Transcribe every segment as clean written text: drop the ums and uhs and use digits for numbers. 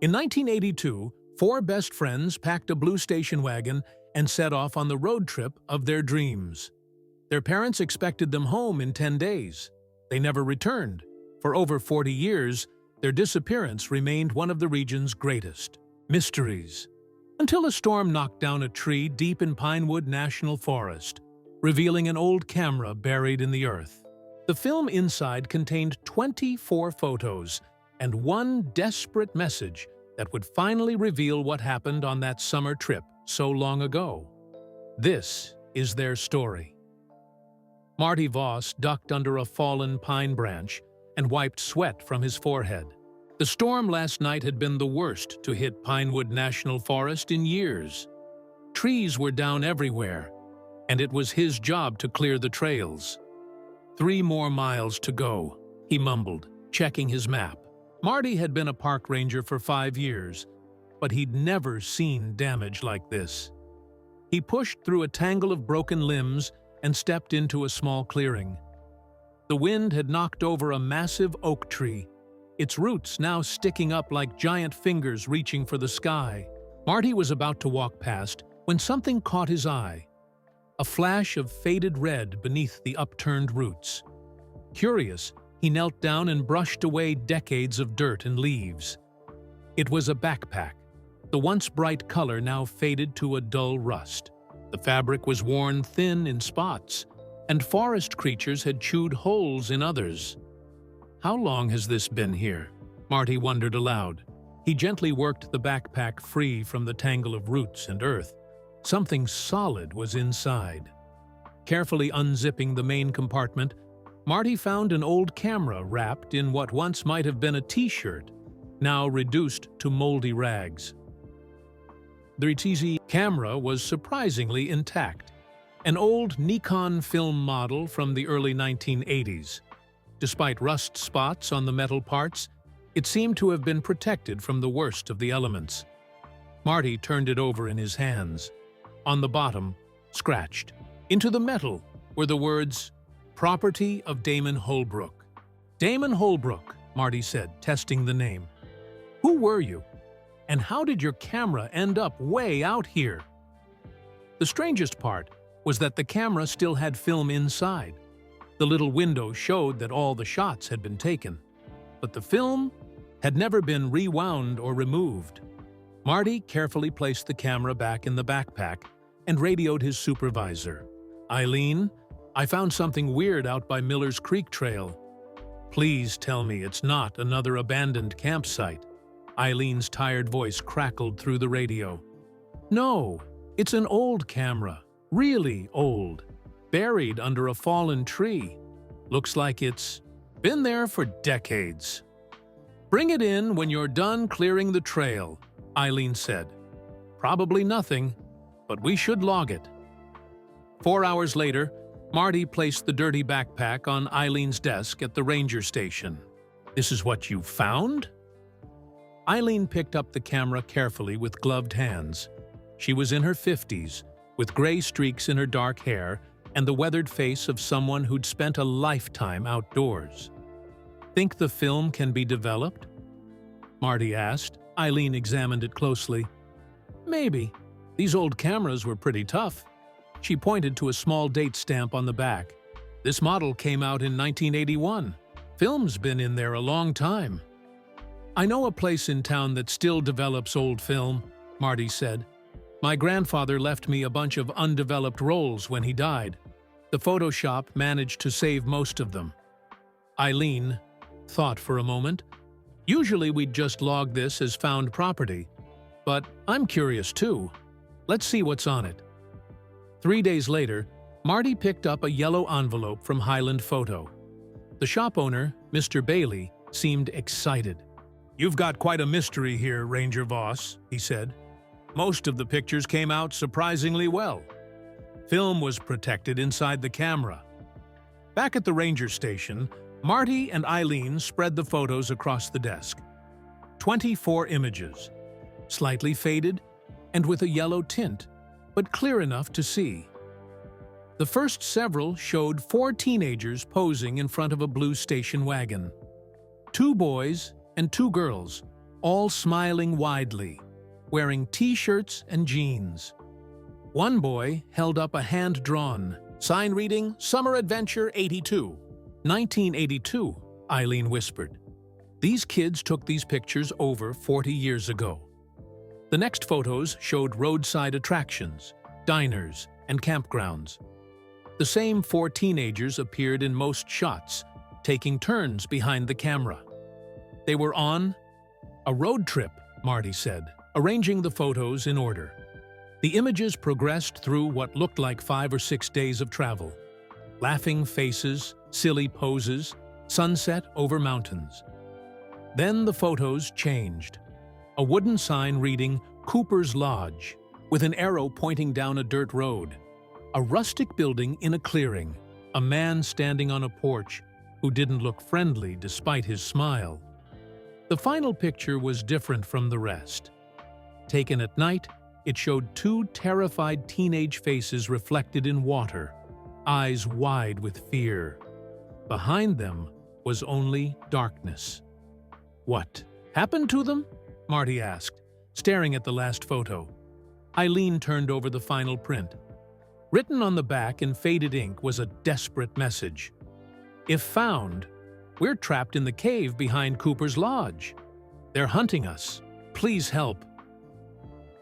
In 1982, four best friends packed a blue station wagon and set off on the road trip of their dreams. Their parents expected them home in 10 days. They never returned. For over 40 years, their disappearance remained one of the region's greatest mysteries. Until a storm knocked down a tree deep in Pinewood National Forest, revealing an old camera buried in the earth. The film inside contained 24 photos and one desperate message that would finally reveal what happened on that summer trip so long ago. This is their story. Marty Voss ducked under a fallen pine branch and wiped sweat from his forehead. The storm last night had been the worst to hit Pinewood National Forest in years. Trees were down everywhere, and it was his job to clear the trails. 3 more miles to go, he mumbled, checking his map. Marty had been a park ranger for 5 years, but he'd never seen damage like this. He pushed through a tangle of broken limbs and stepped into a small clearing. The wind had knocked over a massive oak tree, its roots now sticking up like giant fingers reaching for the sky. Marty was about to walk past when something caught his eye. A flash of faded red beneath the upturned roots. Curious, he knelt down and brushed away decades of dirt and leaves. It was a backpack, the once bright color now faded to a dull rust. The fabric was worn thin in spots, and forest creatures had chewed holes in others. How long has this been here? Marty wondered aloud. He gently worked the backpack free from the tangle of roots and earth. Something solid was inside. Carefully unzipping the main compartment, Marty found an old camera wrapped in what once might have been a t-shirt, now reduced to moldy rags. The TZ camera was surprisingly intact, an old Nikon film model from the early 1980s. Despite rust spots on the metal parts, it seemed to have been protected from the worst of the elements. Marty turned it over in his hands. On the bottom, scratched into the metal, were the words, "Property of Damon Holbrook." "Damon Holbrook," Marty said, testing the name. "Who were you? And how did your camera end up way out here?" The strangest part was that the camera still had film inside. The little window showed that all the shots had been taken, but the film had never been rewound or removed. Marty carefully placed the camera back in the backpack and radioed his supervisor. "Eileen, I found something weird out by Miller's Creek Trail. Please tell me it's not another abandoned campsite." Eileen's tired voice crackled through the radio. "No, it's an old camera, really old, buried under a fallen tree. Looks like it's been there for decades." "Bring it in when you're done clearing the trail," Eileen said. "Probably nothing, but we should log it." 4 hours later, Marty placed the dirty backpack on Eileen's desk at the ranger station. "This is what you found?" Eileen picked up the camera carefully with gloved hands. She was in her 50s, with gray streaks in her dark hair and the weathered face of someone who'd spent a lifetime outdoors. "Think the film can be developed?" Marty asked. Eileen examined it closely. "Maybe. These old cameras were pretty tough." She pointed to a small date stamp on the back. "This model came out in 1981. Film's been in there a long time." "I know a place in town that still develops old film," Marty said. "My grandfather left me a bunch of undeveloped rolls when he died. The photo shop managed to save most of them." Eileen thought for a moment. "Usually we'd just log this as found property, but I'm curious too. Let's see what's on it." 3 days later, Marty picked up a yellow envelope from Highland Photo. The shop owner, Mr. Bailey, seemed excited. "You've got quite a mystery here, Ranger Voss," he said. "Most of the pictures came out surprisingly well. Film was protected inside the camera." Back at the ranger station, Marty and Eileen spread the photos across the desk. 24 images, slightly faded and with a yellow tint, but clear enough to see. The first several showed 4 teenagers posing in front of a blue station wagon. 2 boys and 2 girls, all smiling widely, wearing t-shirts and jeans. One boy held up a hand-drawn sign reading, "Summer Adventure 82." 1982, Eileen whispered. These kids took these pictures over 40 years ago. The next photos showed roadside attractions, diners, and campgrounds. The same 4 teenagers appeared in most shots, taking turns behind the camera. They were on a road trip, Marty said, arranging the photos in order. The images progressed through what looked like 5 or 6 days of travel. Laughing faces, silly poses, sunset over mountains. Then the photos changed. A wooden sign reading Cooper's Lodge, with an arrow pointing down a dirt road. A rustic building in a clearing. A man standing on a porch who didn't look friendly despite his smile. The final picture was different from the rest. Taken at night, it showed 2 terrified teenage faces reflected in water, eyes wide with fear. Behind them was only darkness. "What happened to them?" Marty asked, staring at the last photo. Eileen turned over the final print. Written on the back in faded ink was a desperate message. "If found, we're trapped in the cave behind Cooper's Lodge. They're hunting us. Please help."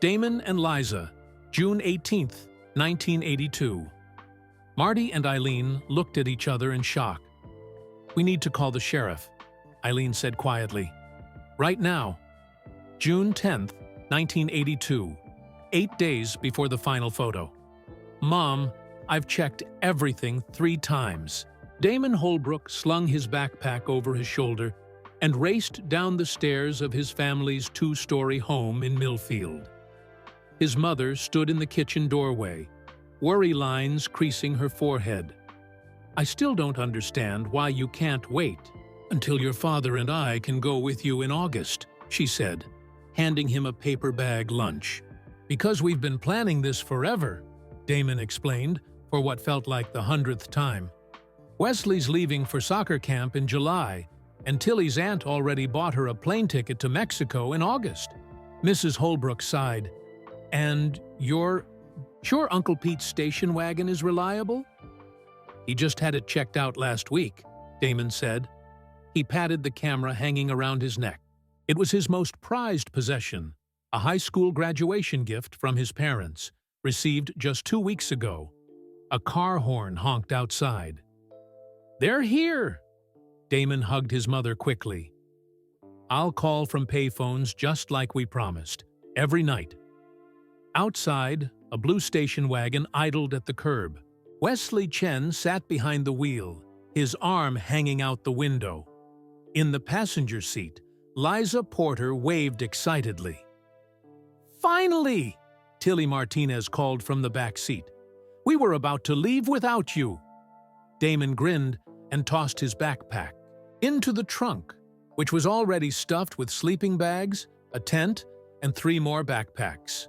Damon and Liza, June 18, 1982. Marty and Eileen looked at each other in shock. "We need to call the sheriff," Eileen said quietly. "Right now." June 10, 1982, 8 days before the final photo. "Mom, I've checked everything 3 times. Damon Holbrook slung his backpack over his shoulder and raced down the stairs of his family's 2-story home in Millfield. His mother stood in the kitchen doorway, worry lines creasing her forehead. "I still don't understand why you can't wait until your father and I can go with you in August," she said, handing him a paper bag lunch. "Because we've been planning this forever," Damon explained, for what felt like the 100th time. "Wesley's leaving for soccer camp in July, and Tilly's aunt already bought her a plane ticket to Mexico in August." Mrs. Holbrook sighed. "And you're sure Uncle Pete's station wagon is reliable?" "He just had it checked out last week," Damon said. He patted the camera hanging around his neck. It was his most prized possession, a high school graduation gift from his parents, received just 2 weeks ago. A car horn honked outside. "They're here!" Damon hugged his mother quickly. "I'll call from payphones just like we promised, every night." Outside, a blue station wagon idled at the curb. Wesley Chen sat behind the wheel, his arm hanging out the window. In the passenger seat, Liza Porter waved excitedly. "Finally!" Tilly Martinez called from the back seat. "We were about to leave without you." Damon grinned and tossed his backpack into the trunk, which was already stuffed with sleeping bags, a tent, and 3 more backpacks.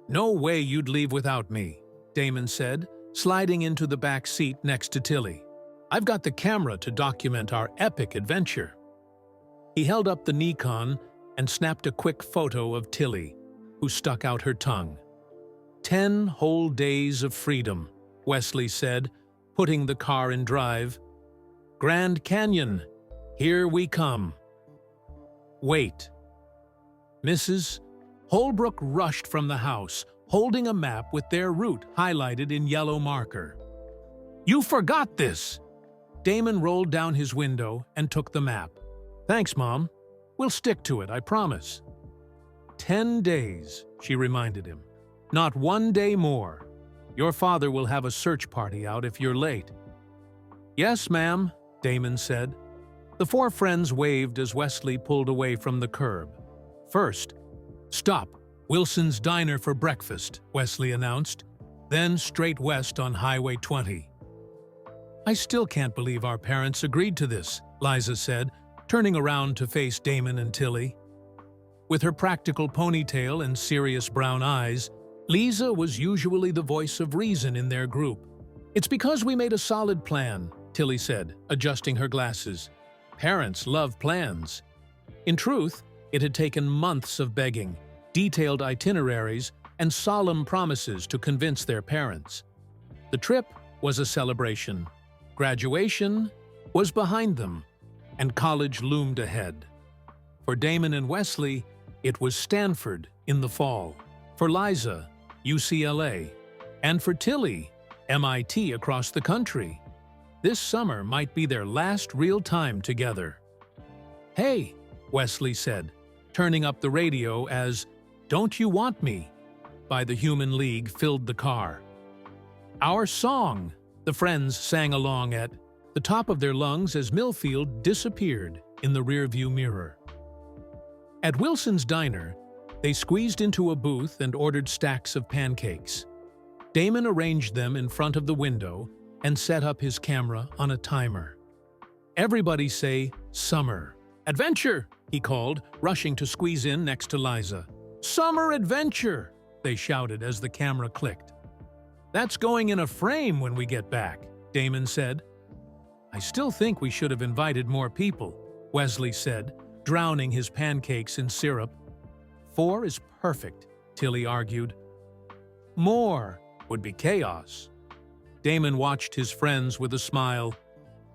"No way you'd leave without me," Damon said, sliding into the back seat next to Tilly. "I've got the camera to document our epic adventure." He held up the Nikon and snapped a quick photo of Tilly, who stuck out her tongue. 10 whole days of freedom," Wesley said, putting the car in drive. "Grand Canyon, here we come." "Wait." Mrs. Holbrook rushed from the house, holding a map with their route highlighted in yellow marker. "You forgot this!" Damon rolled down his window and took the map. "Thanks, Mom. We'll stick to it, I promise." 10 days, she reminded him. "Not 1 day more. Your father will have a search party out if you're late." "Yes, ma'am," Damon said. The 4 friends waved as Wesley pulled away from the curb. "First, stop Wilson's Diner for breakfast," Wesley announced, then straight west on Highway 20. "I still can't believe our parents agreed to this," Liza said, turning around to face Damon and Tilly. With her practical ponytail and serious brown eyes, Liza was usually the voice of reason in their group. "It's because we made a solid plan," Tilly said, adjusting her glasses. "Parents love plans." In truth, It had taken months of begging, detailed itineraries, and solemn promises to convince their parents. The trip was a celebration. Graduation was behind them, and college loomed ahead. For Damon and Wesley, it was Stanford in the fall. For Liza, UCLA. And for Tilly, MIT across the country. This summer might be their last real time together. "Hey," Wesley said, turning up the radio as "Don't You Want Me" by the Human League filled the car. "Our song," the friends sang along at the top of their lungs as Millfield disappeared in the rearview mirror. At Wilson's Diner, they squeezed into a booth and ordered stacks of pancakes. Damon arranged them in front of the window and set up his camera on a timer. "Everybody say, summer. Adventure," he called, rushing to squeeze in next to Liza. "Summer adventure," they shouted as the camera clicked. "That's going in a frame when we get back," Damon said. "I still think we should have invited more people," Wesley said, drowning his pancakes in syrup. "4 is perfect," Tilly argued. "More would be chaos." Damon watched his friends with a smile.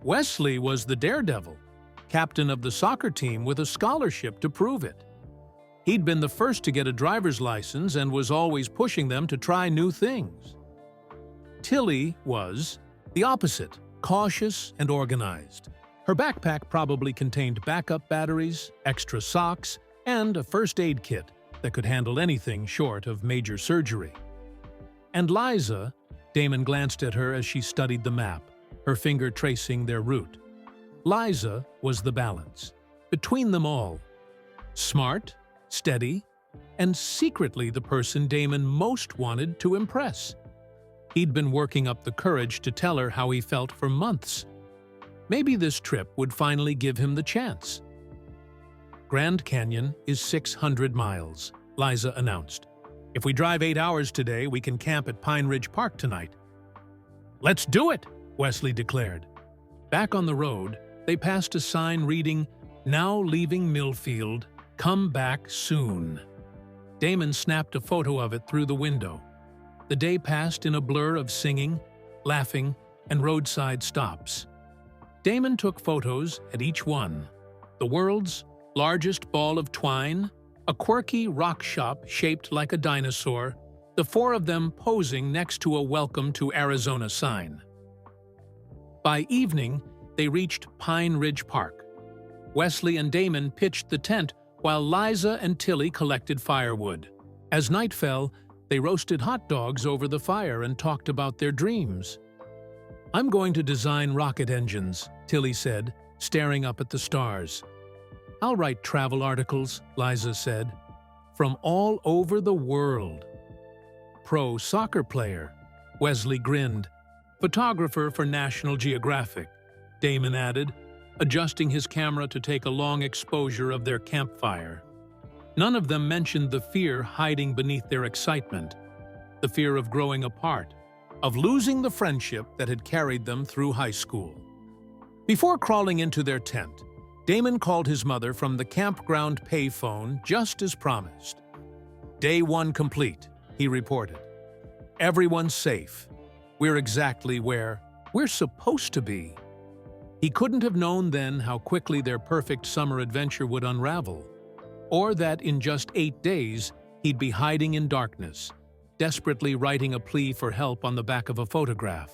Wesley was the daredevil, captain of the soccer team with a scholarship to prove it. He'd been the first to get a driver's license and was always pushing them to try new things. Tilly was the opposite, cautious and organized. Her backpack probably contained backup batteries, extra socks, and a first aid kit that could handle anything short of major surgery. And Liza, Damon glanced at her as she studied the map, her finger tracing their route. Liza was the balance between them all. Smart, steady, and secretly the person Damon most wanted to impress. He'd been working up the courage to tell her how he felt for months. Maybe this trip would finally give him the chance. "Grand Canyon is 600 miles, Liza announced. "If we drive 8 hours today, we can camp at Pine Ridge Park tonight." "Let's do it," Wesley declared. Back on the road, they passed a sign reading, "Now leaving Millfield, come back soon." Damon snapped a photo of it through the window. The day passed in a blur of singing, laughing, and roadside stops. Damon took photos at each one. The world's largest ball of twine, a quirky rock shop shaped like a dinosaur, the 4 of them posing next to a "Welcome to Arizona" sign. By evening, they reached Pine Ridge Park. Wesley and Damon pitched the tent while Liza and Tilly collected firewood. As night fell, they roasted hot dogs over the fire and talked about their dreams. "I'm going to design rocket engines," Tilly said, staring up at the stars. "I'll write travel articles," Liza said. "From all over the world." "Pro soccer player," Wesley grinned. "Photographer for National Geographic," Damon added, adjusting his camera to take a long exposure of their campfire. None of them mentioned the fear hiding beneath their excitement, the fear of growing apart, of losing the friendship that had carried them through high school. Before crawling into their tent, Damon called his mother from the campground payphone just as promised. "Day 1 complete," he reported. "Everyone's safe. We're exactly where we're supposed to be." He couldn't have known then how quickly their perfect summer adventure would unravel, or that in just 8 days he'd be hiding in darkness, desperately writing a plea for help on the back of a photograph.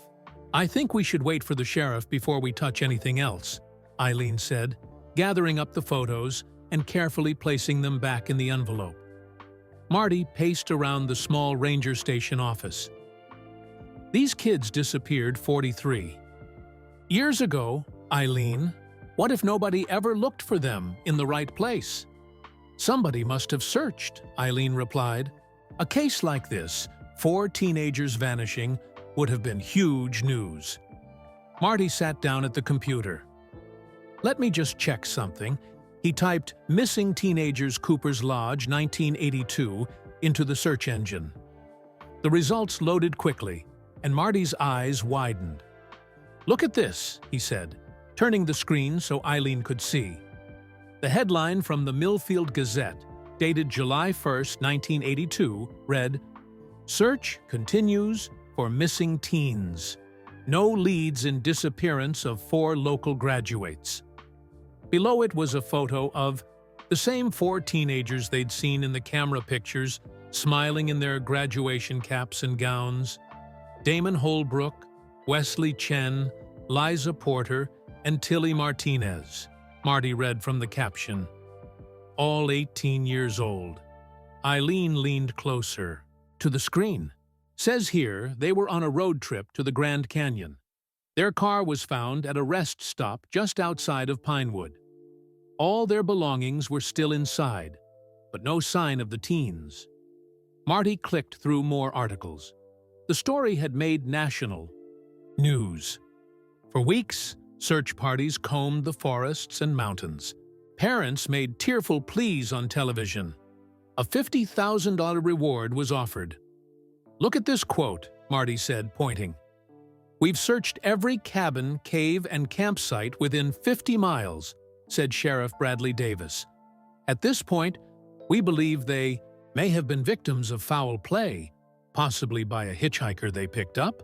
"I think we should wait for the sheriff before we touch anything else," Eileen said, gathering up the photos and carefully placing them back in the envelope. Marty paced around the small ranger station office. "These kids disappeared 43 years ago, Eileen. What if nobody ever looked for them in the right place?" "Somebody must have searched," Eileen replied. "A case like this, 4 teenagers vanishing, would have been huge news." Marty sat down at the computer. "Let me just check something." He typed "Missing Teenagers Cooper's Lodge 1982" into the search engine. The results loaded quickly, and Marty's eyes widened. "Look at this," he said, turning the screen so Eileen could see. The headline from the Millfield Gazette, dated July 1st, 1982, read, "Search continues for missing teens. No leads in disappearance of 4 local graduates." Below it was a photo of the same 4 teenagers they'd seen in the camera pictures, smiling in their graduation caps and gowns. Damon Holbrook, Wesley Chen, Liza Porter, and Tilly Martinez. Marty read from the caption. All 18 years old. Eileen leaned closer to the screen. Says here they were on a road trip to the Grand Canyon. Their car was found at a rest stop just outside of Pinewood. All their belongings were still inside, but no sign of the teens. Marty clicked through more articles. The story had made national news. For weeks, search parties combed the forests and mountains. Parents made tearful pleas on television. A $50,000 reward was offered. "Look at this quote," Marty said, pointing. "We've searched every cabin, cave, and campsite within 50 miles, said Sheriff Bradley Davis. At this point, we believe they may have been victims of foul play, possibly by a hitchhiker they picked up.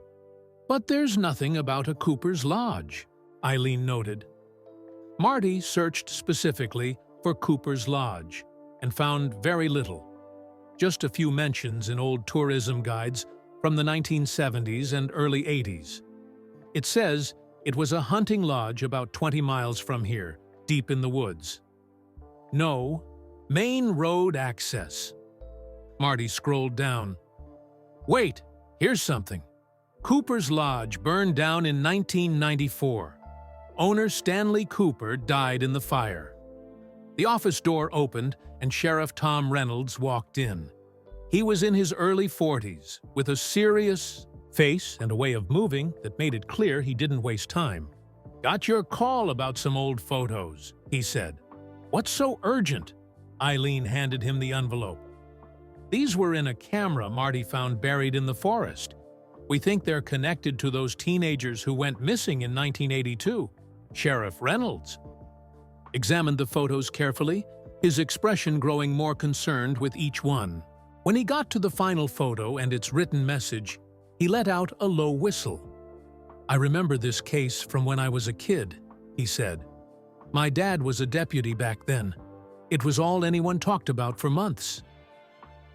But there's nothing about a Cooper's Lodge," Eileen noted. Marty searched specifically for Cooper's Lodge and found very little. Just a few mentions in old tourism guides from the 1970s and early 80s. It says it was a hunting lodge about 20 miles from here, deep in the woods. No main road access. Marty scrolled down. Wait, here's something. Cooper's Lodge burned down in 1994. Owner Stanley Cooper died in the fire. The office door opened and Sheriff Tom Reynolds walked in. He was in his early 40s, with a serious face and a way of moving that made it clear he didn't waste time. "Got your call about some old photos," he said. "What's so urgent?" Eileen handed him the envelope. "These were in a camera Marty found buried in the forest. We think they're connected to those teenagers who went missing in 1982. Sheriff Reynolds examined the photos carefully, his expression growing more concerned with each one. When he got to the final photo and its written message, he let out a low whistle. "I remember this case from when I was a kid," he said. "My dad was a deputy back then. It was all anyone talked about for months."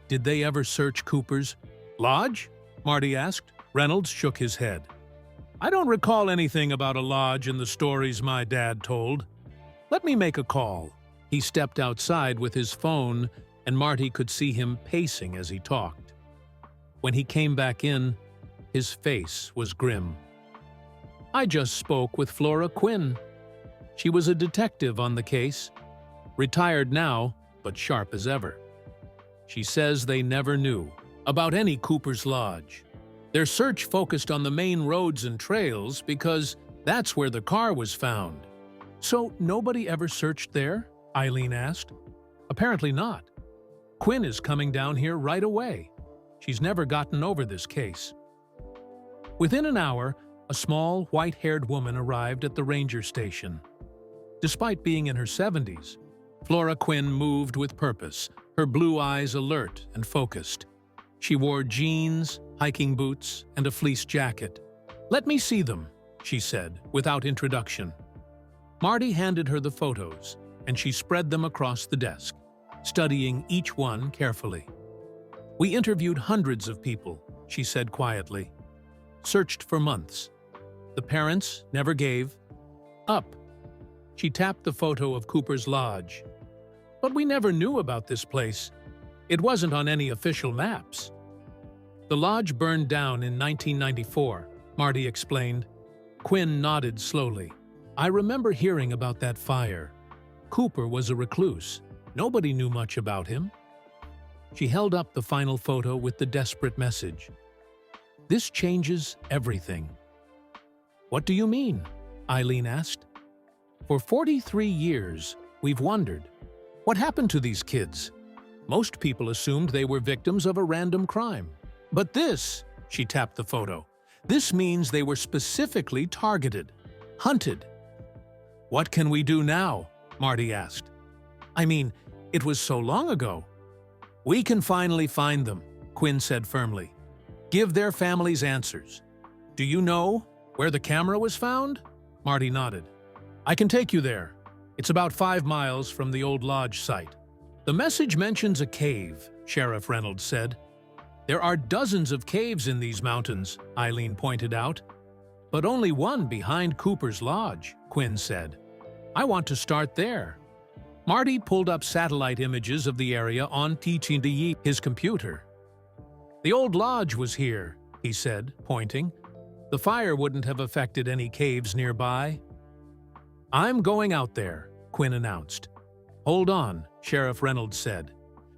"Did they ever search Cooper's Lodge?" Marty asked. Reynolds shook his head. "I don't recall anything about a lodge in the stories my dad told. Let me make a call." He stepped outside with his phone, and Marty could see him pacing as he talked. When he came back in, his face was grim. "I just spoke with Flora Quinn. She was a detective on the case. Retired now, but sharp as ever. She says they never knew about any Cooper's Lodge. Their search focused on the main roads and trails because that's where the car was found." "So nobody ever searched there?" Eileen asked. "Apparently not. Quinn is coming down here right away. She's never gotten over this case." Within an hour, a small, white-haired woman arrived at the ranger station. Despite being in her 70s, Flora Quinn moved with purpose, her blue eyes alert and focused. She wore jeans, hiking boots, and a fleece jacket. "Let me see them," she said, without introduction. Marty handed her the photos, and she spread them across the desk, studying each one carefully. "We interviewed hundreds of people," she said quietly. "Searched for months. The parents never gave up." She tapped the photo of Cooper's Lodge. "But we never knew about this place. It wasn't on any official maps." "The lodge burned down in 1994, Marty explained. Quinn nodded slowly. "I remember hearing about that fire. Cooper was a recluse. Nobody knew much about him." She held up the final photo with the desperate message. "This changes everything." "What do you mean?" Eileen asked. "For 43 years, we've wondered, what happened to these kids? Most people assumed they were victims of a random crime. But this," she tapped the photo, "this means they were specifically targeted, hunted." "What can we do now?" Marty asked. I mean, it was so long ago. We can finally find them, Quinn said firmly. Give their families answers. Do you know where the camera was found? Marty nodded. I can take you there. It's about 5 miles from the old lodge site. The message mentions a cave, Sheriff Reynolds said. There are dozens of caves in these mountains, Eileen pointed out. But only one behind Cooper's Lodge, Quinn said. I want to start there. Marty pulled up satellite images of the area on TTDE, his computer. The old lodge was here, he said, pointing. The fire wouldn't have affected any caves nearby. I'm going out there, Quinn announced. Hold on, Sheriff Reynolds said.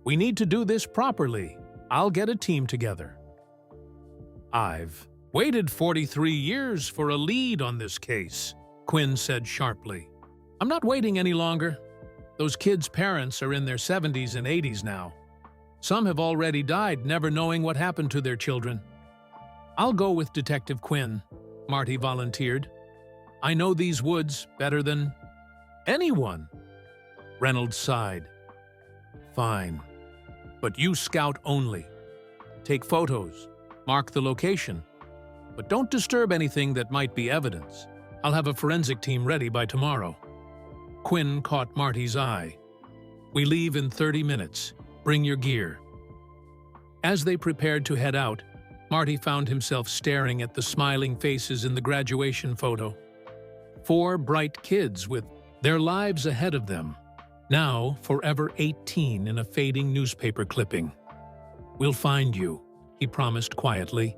We need to do this properly. I'll get a team together. I've waited 43 years for a lead on this case, Quinn said sharply. I'm not waiting any longer. Those kids' parents are in their 70s and 80s now. Some have already died, never knowing what happened to their children. I'll go with Detective Quinn, Marty volunteered. I know these woods better than anyone. Reynolds sighed. Fine. But you scout only. Take photos. Mark the location. But don't disturb anything that might be evidence. I'll have a forensic team ready by tomorrow. Quinn caught Marty's eye. We leave in 30 minutes. Bring your gear. As they prepared to head out, Marty found himself staring at the smiling faces in the graduation photo. 4 bright kids with their lives ahead of them, now forever 18 in a fading newspaper clipping. We'll find you, he promised quietly.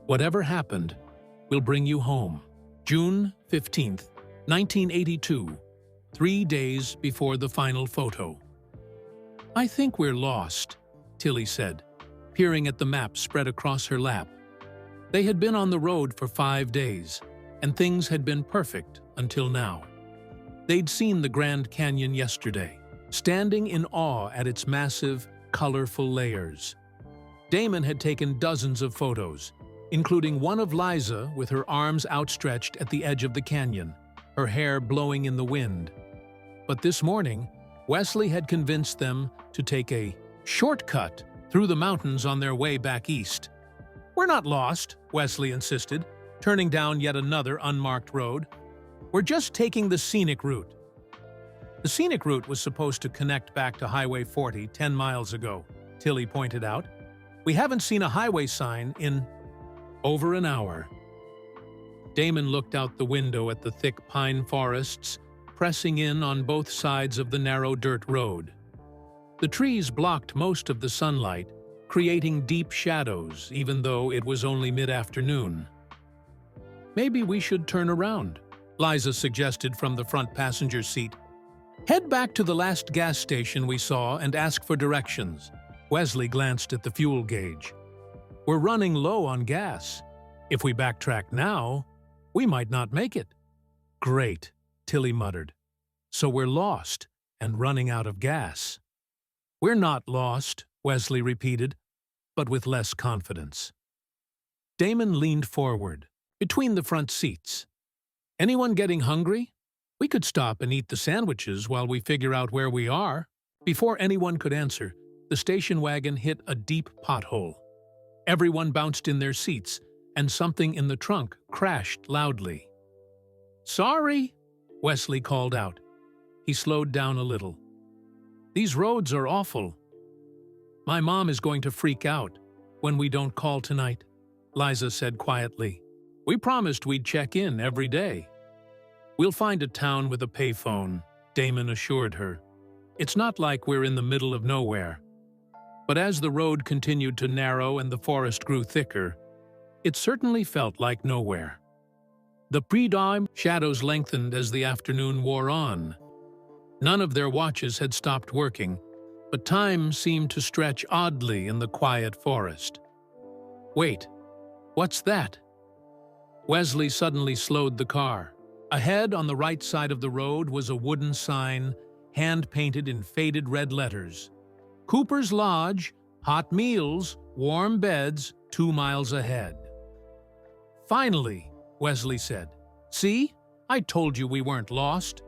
Whatever happened, we'll bring you home. June 15th, 1982, 3 days before the final photo. I think we're lost, Tilly said, peering at the map spread across her lap. They had been on the road for 5 days, and things had been perfect until now. They'd seen the Grand Canyon yesterday, standing in awe at its massive, colorful layers. Damon had taken dozens of photos, including one of Liza with her arms outstretched at the edge of the canyon, her hair blowing in the wind. But this morning, Wesley had convinced them to take a shortcut through the mountains on their way back east. We're not lost, Wesley insisted, turning down yet another unmarked road. We're just taking the scenic route. The scenic route was supposed to connect back to Highway 40 10 miles ago, Tilly pointed out. We haven't seen a highway sign in over an hour. Damon looked out the window at the thick pine forests, pressing in on both sides of the narrow dirt road. The trees blocked most of the sunlight, creating deep shadows even though it was only mid-afternoon. Maybe we should turn around, Liza suggested from the front passenger seat. Head back to the last gas station we saw and ask for directions. Wesley glanced at the fuel gauge. We're running low on gas. If we backtrack now, we might not make it. Great, Tilly muttered. So we're lost and running out of gas. We're not lost, Wesley repeated, but with less confidence. Damon leaned forward, between the front seats. Anyone getting hungry? We could stop and eat the sandwiches while we figure out where we are. Before anyone could answer, the station wagon hit a deep pothole. Everyone bounced in their seats, and something in the trunk crashed loudly. Sorry, Wesley called out. He slowed down a little. These roads are awful. My mom is going to freak out when we don't call tonight, Liza said quietly. We promised we'd check in every day. We'll find a town with a payphone, Damon assured her. It's not like we're in the middle of nowhere. But as the road continued to narrow and the forest grew thicker, it certainly felt like nowhere. The pre-dawn shadows lengthened as the afternoon wore on. None of their watches had stopped working, but time seemed to stretch oddly in the quiet forest. Wait, what's that? Wesley suddenly slowed the car. Ahead on the right side of the road was a wooden sign, hand-painted in faded red letters. Cooper's Lodge, hot meals, warm beds, 2 miles ahead. Finally, Wesley said. See, I told you we weren't lost.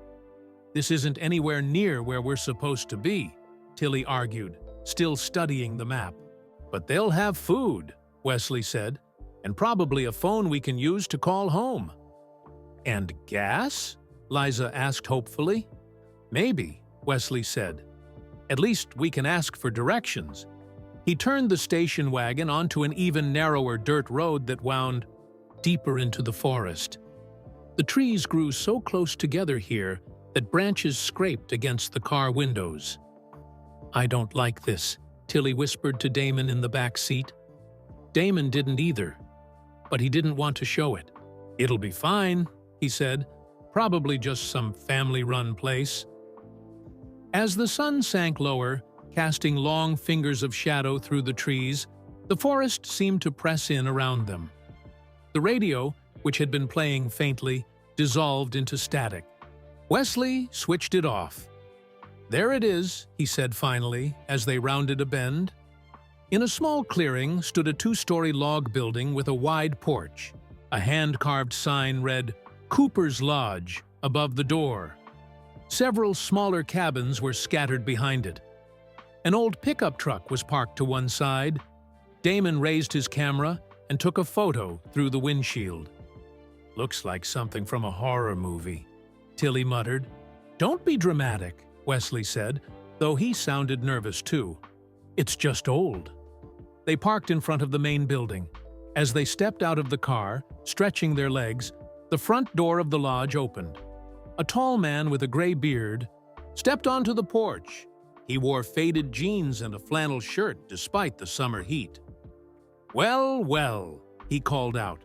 This isn't anywhere near where we're supposed to be, Tilly argued, still studying the map. But they'll have food, Wesley said, and probably a phone we can use to call home. And gas? Liza asked hopefully. Maybe, Wesley said. At least we can ask for directions. He turned the station wagon onto an even narrower dirt road that wound deeper into the forest. The trees grew so close together here that branches scraped against the car windows. "I don't like this," Tilly whispered to Damon in the back seat. Damon didn't either, but he didn't want to show it. "It'll be fine," he said. "Probably just some family-run place." As the sun sank lower, casting long fingers of shadow through the trees, the forest seemed to press in around them. The radio, which had been playing faintly, dissolved into static. Wesley switched it off. "There it is," he said finally, as they rounded a bend. In a small clearing stood a two-story log building with a wide porch. A hand-carved sign read, "Cooper's Lodge," above the door. Several smaller cabins were scattered behind it. An old pickup truck was parked to one side. Damon raised his camera and took a photo through the windshield. "Looks like something from a horror movie," Tilly muttered. "Don't be dramatic," Wesley said, though he sounded nervous too. "It's just old." They parked in front of the main building. As they stepped out of the car, stretching their legs, the front door of the lodge opened. A tall man with a gray beard stepped onto the porch. He wore faded jeans and a flannel shirt despite the summer heat. "Well, well," he called out.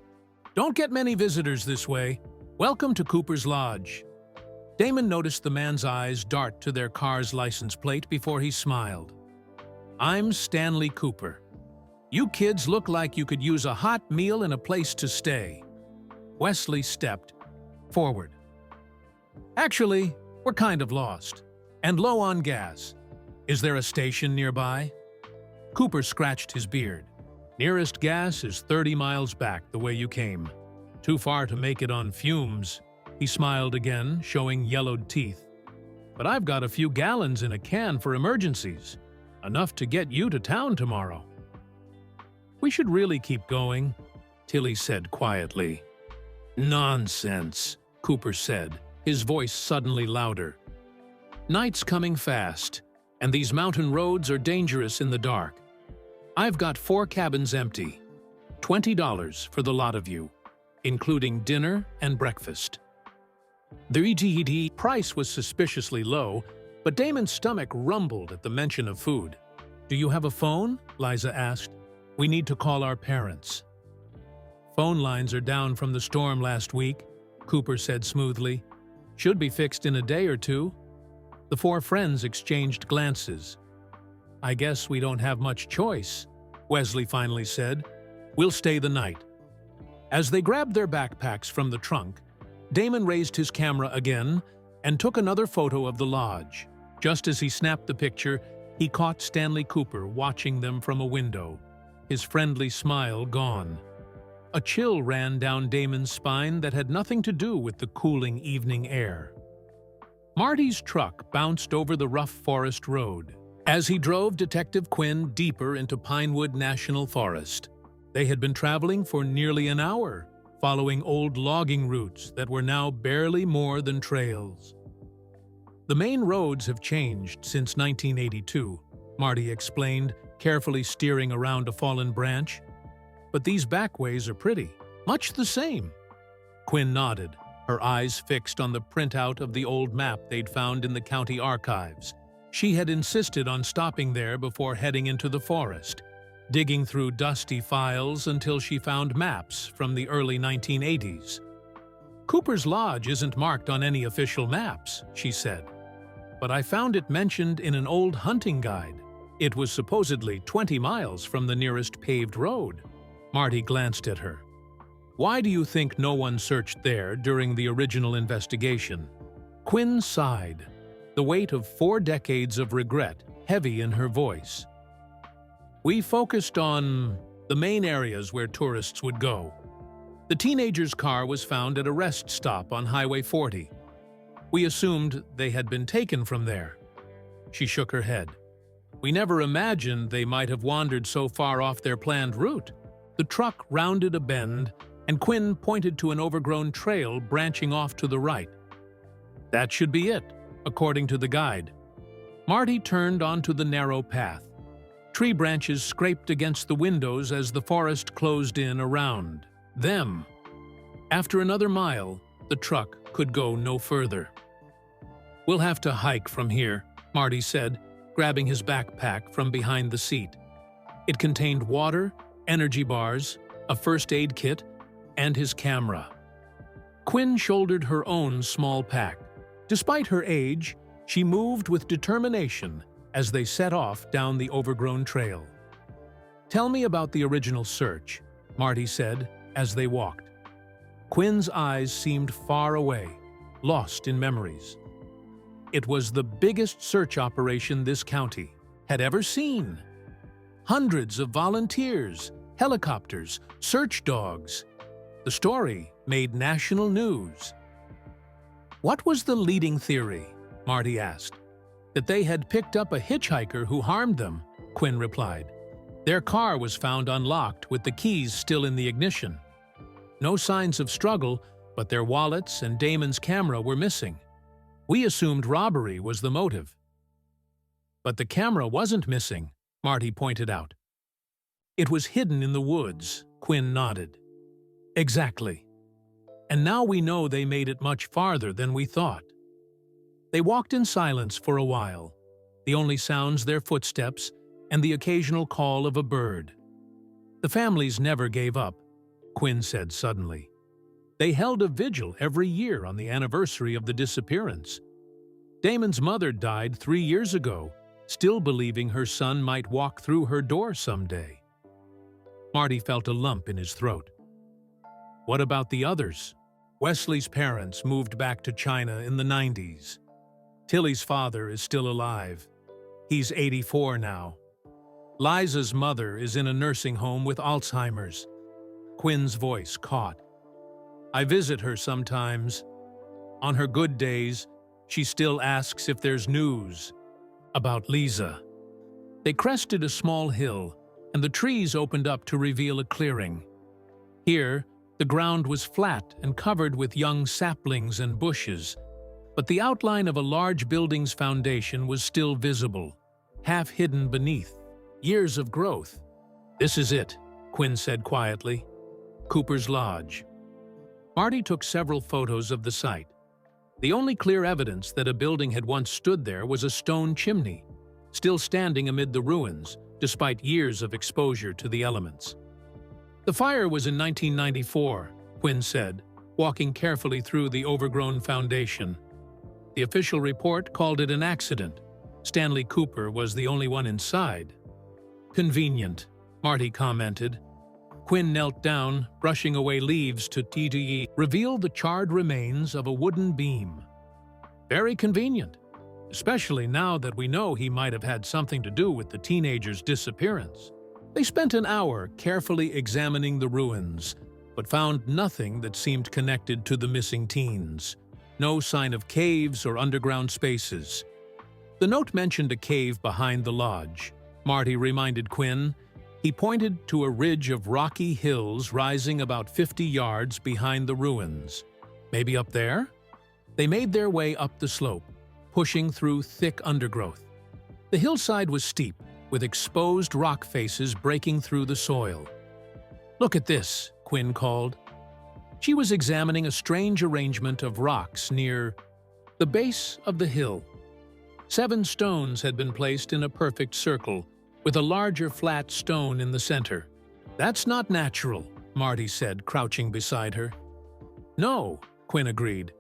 "Don't get many visitors this way. Welcome to Cooper's Lodge." Damon noticed the man's eyes dart to their car's license plate before he smiled. "I'm Stanley Cooper. You kids look like you could use a hot meal and a place to stay." Wesley stepped forward. "Actually, we're kind of lost, and low on gas. Is there a station nearby?" Cooper scratched his beard. "Nearest gas is 30 miles back the way you came. Too far to make it on fumes." He smiled again, showing yellowed teeth. "But I've got a few gallons in a can for emergencies. Enough to get you to town tomorrow." "We should really keep going," Tilly said quietly. "Nonsense," Cooper said, his voice suddenly louder. "Night's coming fast, and these mountain roads are dangerous in the dark. I've got 4 cabins empty. $20 for the lot of you, including dinner and breakfast." The ETD price was suspiciously low, but Damon's stomach rumbled at the mention of food. "Do you have a phone?" Liza asked. "We need to call our parents." "Phone lines are down from the storm last week," Cooper said smoothly. "Should be fixed in a day or two." The 4 friends exchanged glances. "I guess we don't have much choice," Wesley finally said. "We'll stay the night." As they grabbed their backpacks from the trunk, Damon raised his camera again and took another photo of the lodge. Just as he snapped the picture, he caught Stanley Cooper watching them from a window, his friendly smile gone. A chill ran down Damon's spine that had nothing to do with the cooling evening air. Marty's truck bounced over the rough forest road as he drove Detective Quinn deeper into Pinewood National Forest. They had been traveling for nearly an hour, following old logging routes that were now barely more than trails. "The main roads have changed since 1982, Marty explained, carefully steering around a fallen branch. "But these backways are pretty, much the same." Quinn nodded, her eyes fixed on the printout of the old map they'd found in the county archives. She had insisted on stopping there before heading into the forest, digging through dusty files until she found maps from the early 1980s. "Cooper's Lodge isn't marked on any official maps," she said. "But I found it mentioned in an old hunting guide. It was supposedly 20 miles from the nearest paved road." Marty glanced at her. "Why do you think no one searched there during the original investigation?" Quinn sighed, the weight of 4 decades of regret heavy in her voice. "We focused on the main areas where tourists would go. The teenager's car was found at a rest stop on Highway 40. We assumed they had been taken from there." She shook her head. "We never imagined they might have wandered so far off their planned route." The truck rounded a bend, and Quinn pointed to an overgrown trail branching off to the right. "That should be it, according to the guide." Marty turned onto the narrow path. Tree branches scraped against the windows as the forest closed in around them. After another mile, the truck could go no further. "We'll have to hike from here," Marty said, grabbing his backpack from behind the seat. It contained water, energy bars, a first aid kit, and his camera. Quinn shouldered her own small pack. Despite her age, she moved with determination as they set off down the overgrown trail. "Tell me about the original search," Marty said as they walked. Quinn's eyes seemed far away, lost in memories. It was the biggest search operation this county had ever seen. Hundreds of volunteers, helicopters, search dogs. The story made national news. "What was the leading theory?" Marty asked. "That they had picked up a hitchhiker who harmed them," Quinn replied. "Their car was found unlocked with the keys still in the ignition. No signs of struggle, but their wallets and Damon's camera were missing. We assumed robbery was the motive." "But the camera wasn't missing," Marty pointed out. "It was hidden in the woods," Quinn nodded. "Exactly. And now we know they made it much farther than we thought." They walked in silence for a while, the only sounds their footsteps and the occasional call of a bird. "The families never gave up," Quinn said suddenly. "They held a vigil every year on the anniversary of the disappearance. Damon's mother died 3 years ago, still believing her son might walk through her door someday." Marty felt a lump in his throat. "What about the others?" "Wesley's parents moved back to China in the 90s. Tilly's father is still alive. He's 84 now. Liza's mother is in a nursing home with Alzheimer's." Quinn's voice caught. "I visit her sometimes. On her good days, she still asks if there's news about Lisa." They crested a small hill, and the trees opened up to reveal a clearing. Here, the ground was flat and covered with young saplings and bushes, but the outline of a large building's foundation was still visible, half hidden beneath years of growth. "This is it," Quinn said quietly. "Cooper's Lodge." Marty took several photos of the site. The only clear evidence that a building had once stood there was a stone chimney, still standing amid the ruins, despite years of exposure to the elements. "The fire was in 1994, Quinn said, walking carefully through the overgrown foundation. The official report called it an accident. Stanley Cooper was the only one inside." "Convenient," Marty commented. Quinn knelt down, brushing away leaves to reveal the charred remains of a wooden beam. "Very convenient, especially now that we know he might have had something to do with the teenager's disappearance." They spent an hour carefully examining the ruins, but found nothing that seemed connected to the missing teens. No sign of caves or underground spaces. The note mentioned a cave behind the lodge, Marty reminded Quinn. He pointed to a ridge of rocky hills rising about 50 yards behind the ruins. "Maybe up there?" They made their way up the slope, pushing through thick undergrowth. The hillside was steep, with exposed rock faces breaking through the soil. "Look at this," Quinn called. She was examining a strange arrangement of rocks near the base of the hill. 7 stones had been placed in a perfect circle, with a larger flat stone in the center. "That's not natural," Marty said, crouching beside her. "No," Quinn agreed.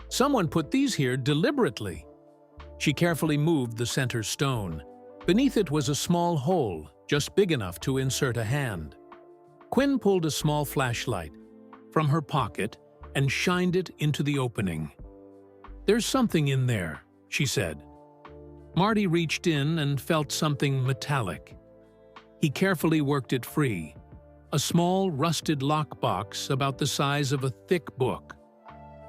"Someone put these here deliberately." She carefully moved the center stone. Beneath it was a small hole, just big enough to insert a hand. Quinn pulled a small flashlight from her pocket and shined it into the opening. "There's something in there," she said. Marty reached in and felt something metallic. He carefully worked it free, a small rusted lockbox about the size of a thick book.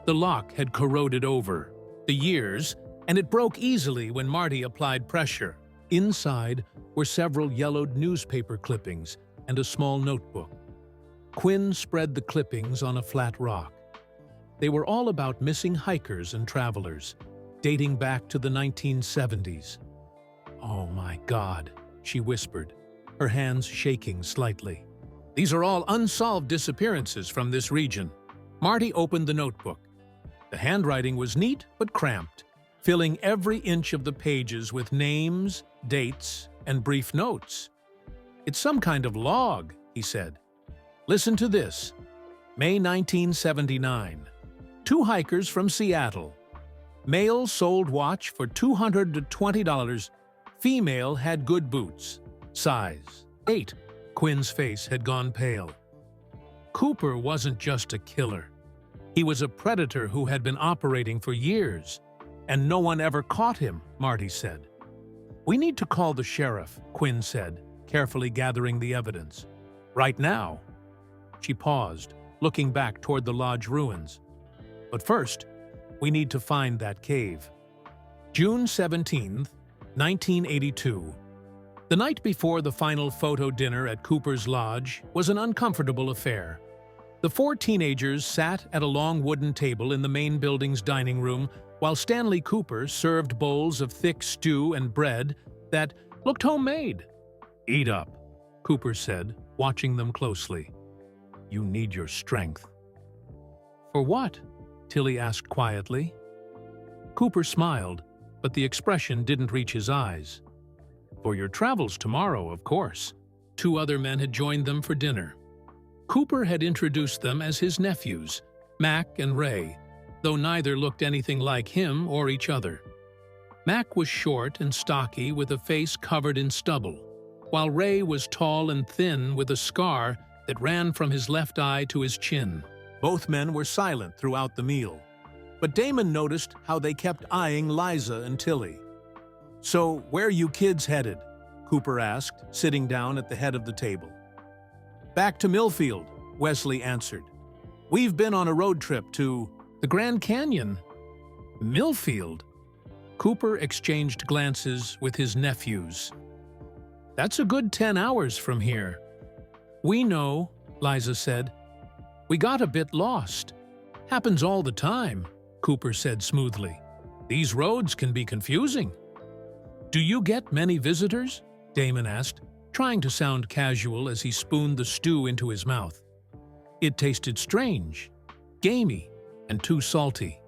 The lock had corroded over, the years, and it broke easily when Marty applied pressure. Inside were several yellowed newspaper clippings and a small notebook. Quinn spread the clippings on a flat rock. They were all about missing hikers and travelers, dating back to the 1970s. "Oh my God," she whispered, her hands shaking slightly. "These are all unsolved disappearances from this region." Marty opened the notebook. The handwriting was neat but cramped, filling every inch of the pages with names, dates, and brief notes. "It's some kind of log," he said. "Listen to this. May 1979. 2 hikers from Seattle. Male sold watch for $220. Female had good boots. Size 8. Quinn's face had gone pale. Cooper wasn't just a killer. He was a predator who had been operating for years, and no one ever caught him, Marty said. "We need to call the sheriff," Quinn said, carefully gathering the evidence. "Right now." She paused, looking back toward the lodge ruins. "But first, we need to find that cave." June 17, 1982. The night before the final photo dinner at Cooper's lodge was an uncomfortable affair. The 4 teenagers sat at a long wooden table in the main building's dining room while Stanley Cooper served bowls of thick stew and bread that looked homemade. "Eat up," Cooper said, watching them closely. "You need your strength." "For what?" Tilly asked quietly. Cooper smiled, but the expression didn't reach his eyes. "For your travels tomorrow, of course." 2 other men had joined them for dinner. Cooper had introduced them as his nephews, Mac and Ray, though neither looked anything like him or each other. Mac was short and stocky with a face covered in stubble, while Ray was tall and thin with a scar that ran from his left eye to his chin. Both men were silent throughout the meal, but Damon noticed how they kept eyeing Liza and Tilly. "So, where are you kids headed?" Cooper asked, sitting down at the head of the table. "Back to Millfield," Wesley answered. "We've been on a road trip to the Grand Canyon." "Millfield?" Cooper exchanged glances with his nephews. "That's a good 10 hours from here." "We know," Liza said. "We got a bit lost." "Happens all the time," Cooper said smoothly. "These roads can be confusing." "Do you get many visitors?" Damon asked, trying to sound casual as he spooned the stew into his mouth. It tasted strange, gamey, and too salty.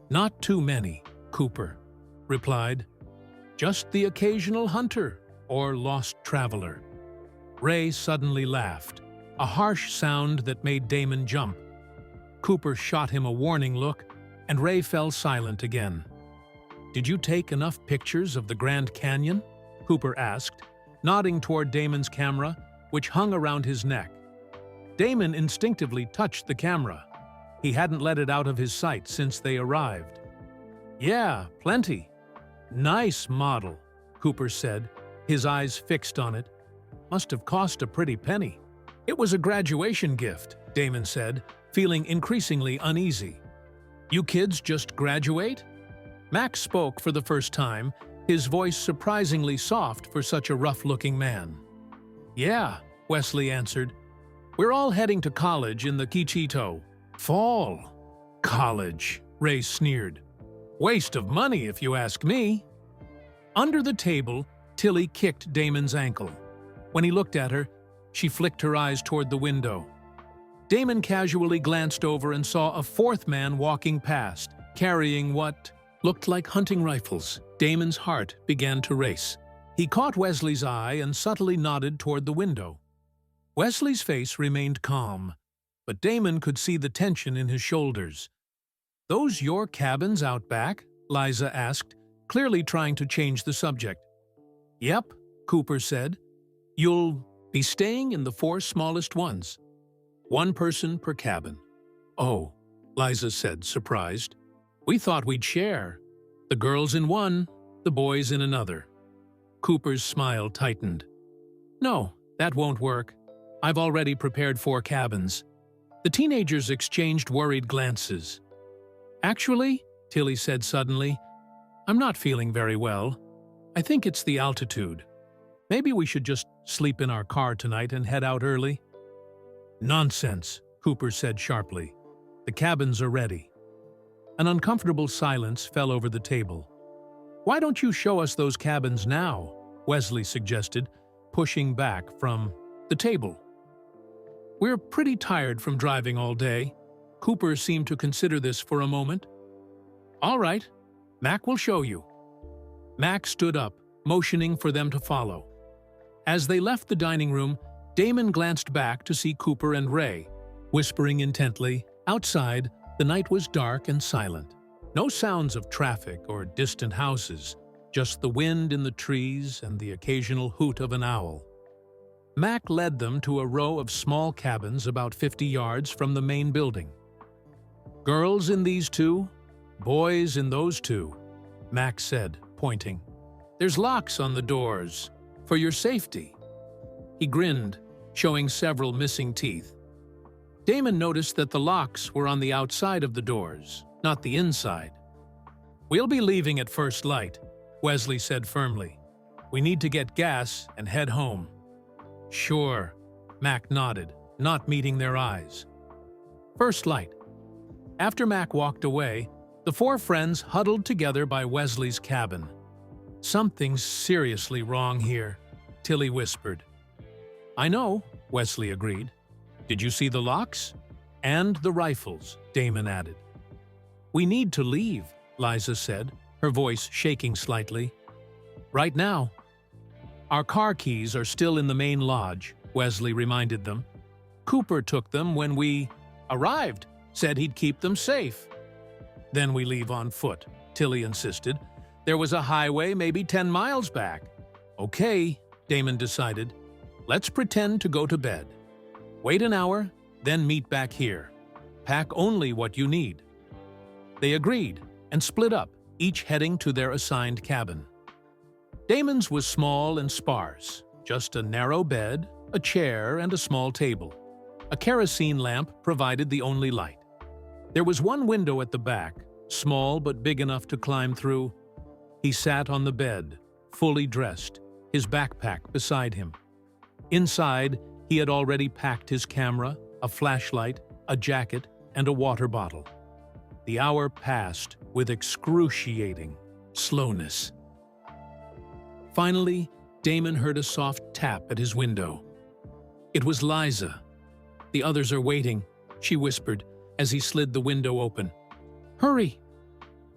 "Not too many," Cooper replied. "Just the occasional hunter or lost traveler." Ray suddenly laughed, a harsh sound that made Damon jump. Cooper shot him a warning look, and Ray fell silent again. "Did you take enough pictures of the Grand Canyon?" Cooper asked, nodding toward Damon's camera, which hung around his neck. Damon instinctively touched the camera. He hadn't let it out of his sight since they arrived. "Yeah, plenty." "Nice model," Cooper said, his eyes fixed on it. "Must have cost a pretty penny." "It was a graduation gift," Damon said, feeling increasingly uneasy. "You kids just graduate?" Max spoke for the first time, his voice surprisingly soft for such a rough-looking man. "Yeah," Wesley answered. "We're all heading to college in the Kichito." "Fall." "College," Ray sneered. "Waste of money, if you ask me." Under the table, Tilly kicked Damon's ankle. When he looked at her, she flicked her eyes toward the window. Damon casually glanced over and saw a 4th man walking past, carrying what looked like hunting rifles. Damon's heart began to race. He caught Wesley's eye and subtly nodded toward the window. Wesley's face remained calm, but Damon could see the tension in his shoulders. "Those your cabins out back?" Liza asked, clearly trying to change the subject. "Yep," Cooper said. "You'll be staying in the 4 smallest ones. 1 person per cabin." "Oh," Liza said, surprised. "We thought we'd share. The girls in one, the boys in another." Cooper's smile tightened. "No, that won't work. I've already prepared 4 cabins." The teenagers exchanged worried glances. "Actually, Tilly said suddenly. "I'm not feeling very well. I think it's the altitude. Maybe we should just sleep in our car tonight and head out early." "Nonsense," Cooper said sharply. "The cabins are ready." An uncomfortable silence fell over the table. "Why don't you show us those cabins now?" Wesley suggested, pushing back from the table. "We're pretty tired from driving all day." Cooper seemed to consider this for a moment. "All right, Mac will show you." Mac stood up, motioning for them to follow. As they left the dining room, Damon glanced back to see Cooper and Ray, whispering intently. Outside, the night was dark and silent. No sounds of traffic or distant houses, just the wind in the trees and the occasional hoot of an owl. Mac led them to a row of small cabins about 50 yards from the main building. "Girls in these two, boys in those two," Mac said, pointing. "There's locks on the doors, for your safety." He grinned, showing several missing teeth. Damon noticed that the locks were on the outside of the doors, not the inside. "We'll be leaving at first light," Wesley said firmly. "We need to get gas and head home." "Sure," Mac nodded, not meeting their eyes. First light. After Mac walked away, the four friends huddled together by Wesley's cabin. "Something's seriously wrong here," Tilly whispered. "I know," Wesley agreed. "Did you see the locks?" "And the rifles," Damon added. "We need to leave," Liza said, her voice shaking slightly. "Right now." "Our car keys are still in the main lodge," Wesley reminded them. "Cooper took them when we arrived, said he'd keep them safe." "Then we leave on foot," Tilly insisted. "There was a highway maybe 10 miles back." "Okay," Damon decided. "Let's pretend to go to bed. Wait an hour, then meet back here. Pack only what you need." They agreed and split up, each heading to their assigned cabin. Damon's was small and sparse, just a narrow bed, a chair, and a small table. A kerosene lamp provided the only light. There was one window at the back, small but big enough to climb through. He sat on the bed, fully dressed, his backpack beside him. Inside, he had already packed his camera, a flashlight, a jacket, and a water bottle. The hour passed with excruciating slowness. Finally, Damon heard a soft tap at his window. It was Liza. "The others are waiting," she whispered as he slid the window open. "Hurry!"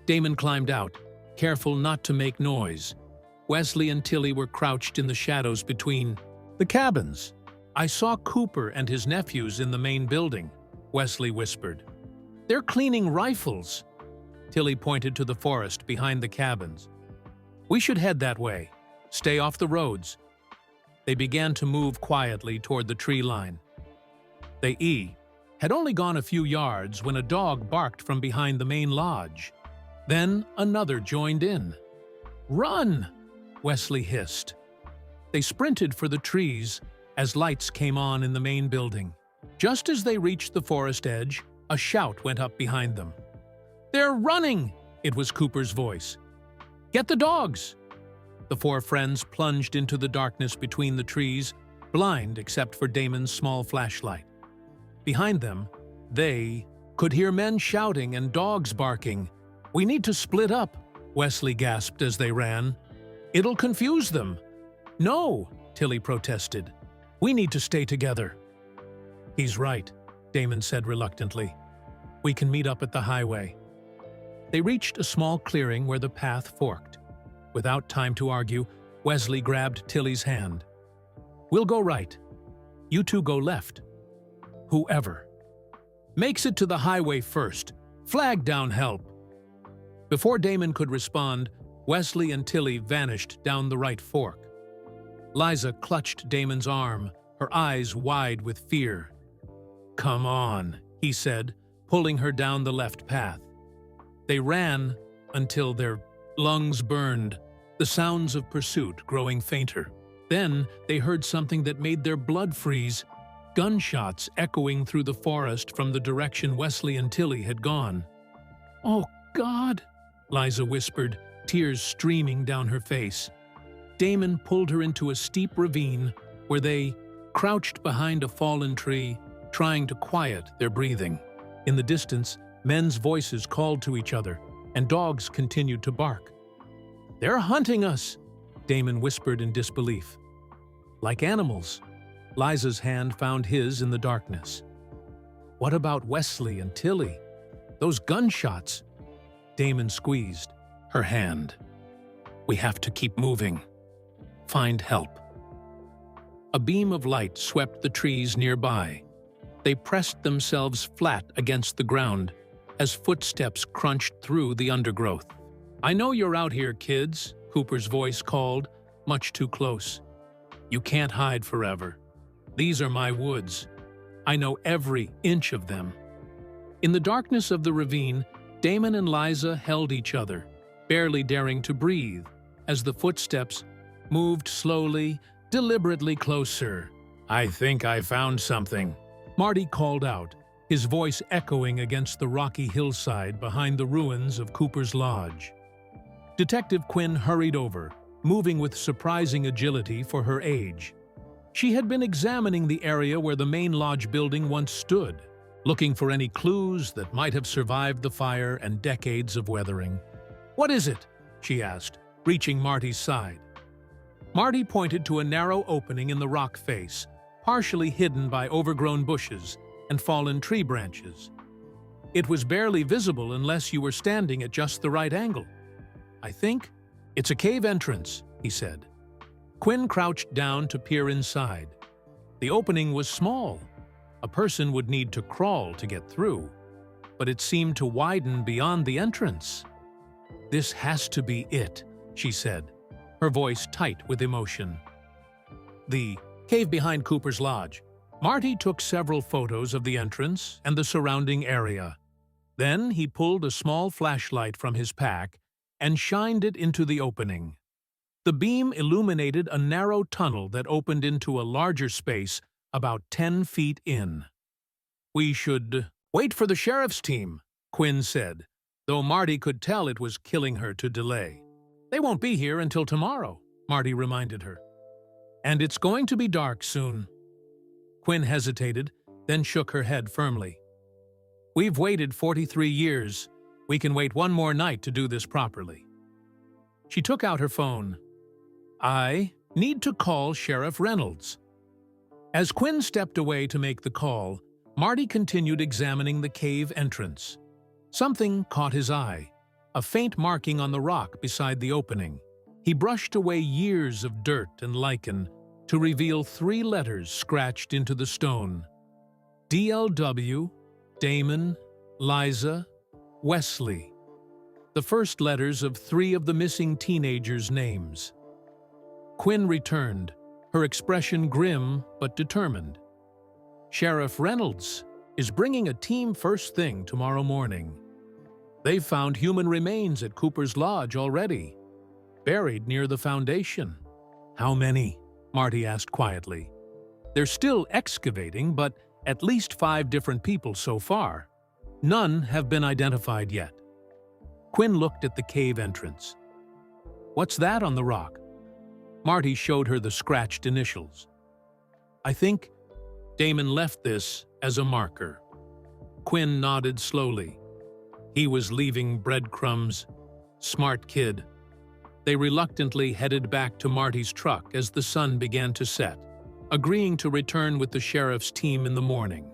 Damon climbed out, careful not to make noise. Wesley and Tilly were crouched in the shadows between the cabins. "I saw Cooper and his nephews in the main building," Wesley whispered. "They're cleaning rifles." Tilly pointed to the forest behind the cabins. "We should head that way. Stay off the roads." They began to move quietly toward the tree line. They had only gone a few yards when a dog barked from behind the main lodge. Then another joined in. "Run!" Wesley hissed. They sprinted for the trees as lights came on in the main building. Just as they reached the forest edge, a shout went up behind them. "They're running!" It was Cooper's voice. "Get the dogs!" The four friends plunged into the darkness between the trees, blind except for Damon's small flashlight. Behind them, they could hear men shouting and dogs barking. "We need to split up," Wesley gasped as they ran. "It'll confuse them." "No," Tilly protested. "We need to stay together." "He's right," Damon said reluctantly. "We can meet up at the highway." They reached a small clearing where the path forked. Without time to argue, Wesley grabbed Tilly's hand. "We'll go right. You two go left. Whoever makes it to the highway first, flag down help." Before Damon could respond, Wesley and Tilly vanished down the right fork. Liza clutched Damon's arm, her eyes wide with fear. "Come on," he said, pulling her down the left path. They ran until their lungs burned, the sounds of pursuit growing fainter. Then they heard something that made their blood freeze, gunshots echoing through the forest from the direction Wesley and Tilly had gone. "Oh, God," Liza whispered, tears streaming down her face. Damon pulled her into a steep ravine where they crouched behind a fallen tree, trying to quiet their breathing. In the distance, men's voices called to each other, and dogs continued to bark. "They're hunting us," Damon whispered in disbelief. "Like animals." Liza's hand found his in the darkness. "What about Wesley and Tilly? Those gunshots?" Damon squeezed her hand. "We have to keep moving. Find help." A beam of light swept the trees nearby. They pressed themselves flat against the ground as footsteps crunched through the undergrowth. "I know you're out here, kids," Cooper's voice called, much too close. "You can't hide forever. These are my woods. I know every inch of them." In the darkness of the ravine, Damon and Liza held each other, barely daring to breathe, as the footsteps moved slowly, deliberately closer. "I think I found something," Marty called out, his voice echoing against the rocky hillside behind the ruins of Cooper's Lodge. Detective Quinn hurried over, moving with surprising agility for her age. She had been examining the area where the main lodge building once stood, looking for any clues that might have survived the fire and decades of weathering. "What is it?" she asked, reaching Marty's side. Marty pointed to a narrow opening in the rock face, partially hidden by overgrown bushes and fallen tree branches. It was barely visible unless you were standing at just the right angle. "I think it's a cave entrance," he said. Quinn crouched down to peer inside. The opening was small. A person would need to crawl to get through, but it seemed to widen beyond the entrance. "This has to be it," she said, her voice tight with emotion. The cave behind Cooper's Lodge. Marty took several photos of the entrance and the surrounding area. Then he pulled a small flashlight from his pack and shined it into the opening. The beam illuminated a narrow tunnel that opened into a larger space about 10 feet in. "We should wait for the sheriff's team," Quinn said, though Marty could tell it was killing her to delay. "They won't be here until tomorrow," Marty reminded her. "And it's going to be dark soon." Quinn hesitated, then shook her head firmly. "We've waited 43 years. We can wait one more night to do this properly." She took out her phone. "I need to call Sheriff Reynolds." As Quinn stepped away to make the call, Marty continued examining the cave entrance. Something caught his eye, a faint marking on the rock beside the opening. He brushed away years of dirt and lichen to reveal 3 letters scratched into the stone. DLW, Damon, Liza, Wesley. The first letters of 3 of the missing teenagers' names. Quinn returned, her expression grim but determined. "Sheriff Reynolds is bringing a team first thing tomorrow morning. They've found human remains at Cooper's Lodge already, buried near the foundation." "How many?" Marty asked quietly. "They're still excavating, but at least 5 different people so far. None have been identified yet." Quinn looked at the cave entrance. "What's that on the rock?" Marty showed her the scratched initials. "I think Damon left this as a marker." Quinn nodded slowly. He was leaving breadcrumbs. Smart kid. They reluctantly headed back to Marty's truck as the sun began to set, agreeing to return with the sheriff's team in the morning.